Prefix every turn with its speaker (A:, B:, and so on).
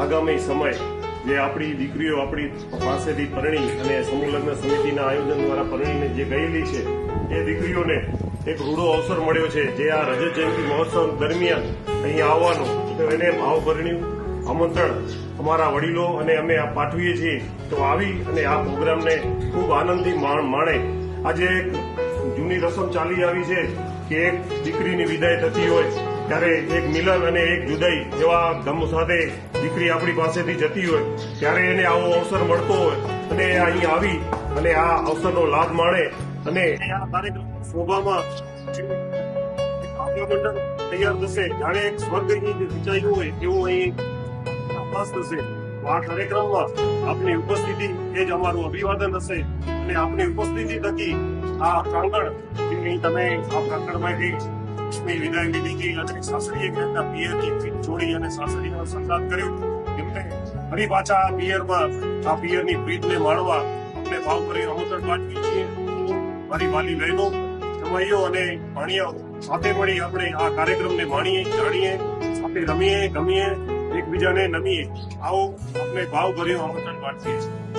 A: આગામી સમય જે આપણી દીકરીઓ આપણી પાસેથી પરણી અને સમૂહ લગ્ન સમિતિના આયોજન દ્વારા પરણીને જે ગયેલી છે એ દીકરીઓને એક રૂડો અવસર મળ્યો છે જે આ રજત જયંતિ મહોત્સવ દરમિયાન અહીંયા આવવાનો, તો એને ભાવભર્યું આમંત્રણ અમારા વડીલો અને અમે આ પાઠવીએ છીએ. તો આવી અને આ પ્રોગ્રામને ખૂબ આનંદથી માણે. આજે એક જૂની રસમ ચાલી આવી છે કે એક દીકરીની વિદાય થતી હોય ત્યારે એક મિલન અને એક જુદાઈ જેવા ગમ સાથે દીકરી આપણી પાસેથી જતી હોય ત્યારે એને આવો અવસર મળતો હોય અને અહીં આવી અને આ અવસરનો લાભ માણે અને આ કાર્યક્રમ શોભામાં મંડળ તૈયાર થશે, જાણે એક સ્વર્ગની વિચાર્યું હોય એવું અહીં આભાસ થશે. આ કાર્યક્રમમાં આપની ઉપસ્થિતિ એ જ અમારું અભિવાદન હશે અને આપની ઉપસ્થિતિ થકી આ પ્રાંગણ તમે આ પ્રાંગણમાંથી વિદાય લીધી હતી અને સાસરીએ એમના પિયરની જોડી અને સાસરીનો સંગાત કર્યો. એમને ફરી પાછા આ પિયરમાં આ પિયરની પ્રીતને માણવા અમને ભાવભર્યું આમંત્રણ પાઠવીએ છીએ. મારી વાલી બહેનો, જમાઈઓ અને ભાણિયાઓ સાથે મળી આપણે આ કાર્યક્રમને માણીએ, જાણીએ, સાથે રમીએ, ગમીએ, એકબીજાને નમીએ. આવો આપણે ભાવભર્યું આમંત્રણ પાઠવીએ છીએ.